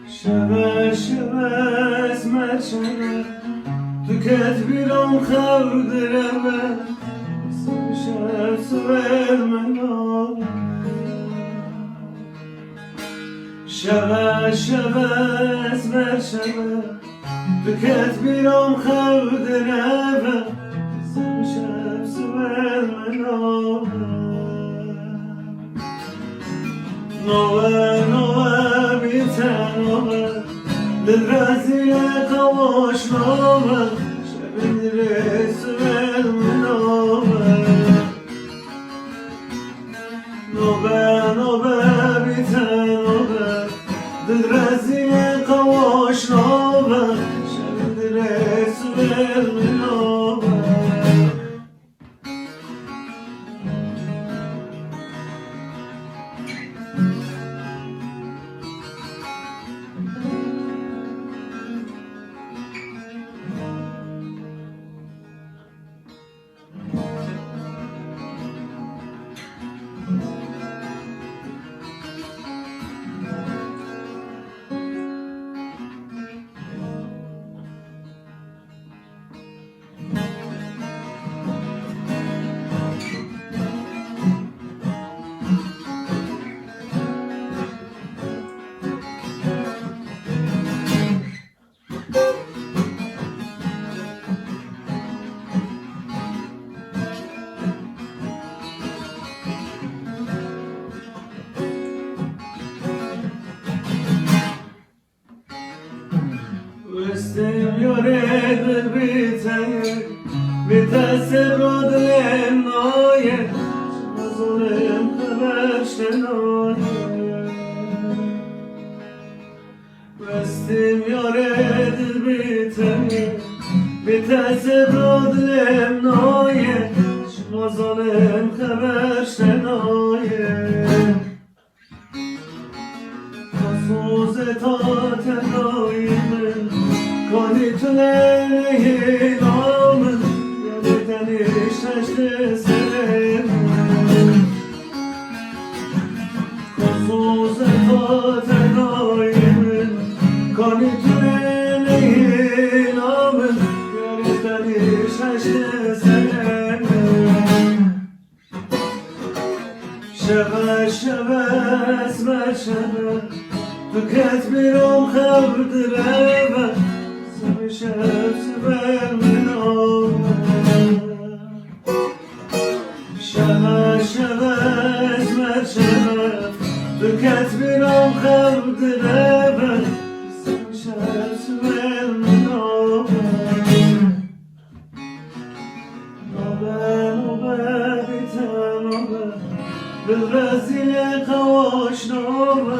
شبه شبه اسمت شبه تو کتبیرم خور درمه شب سوال منو شبه شبه اسمت شبه تو کتبیرم خور درمه شب سوال منو نوه نوه بیتن نوه دل رزیل قواش نوه شب درس ول منوه نوه نوه بیتن نوه دل رزیل قواش نوه شب درس ول منوه Yore bite sebrod lemnoye mazolem khabershnoye Vestim yore bite sebrod lemnoye mazolem khabershnoye Kasuz tatenoye Kani tüneyi namın Yerden işleşti senin Kusuz etaten ayımın Kani tüneyi namın Yerden işleşti senin Şebe şebe esmer şebe Tüket bir om kavdır eve شب سبل منو شب شب اسمت شب تو کتبیرم خود ربه شب سبل منو نوبه نوبه بیتن نوبه بالرزیل قواش نوبه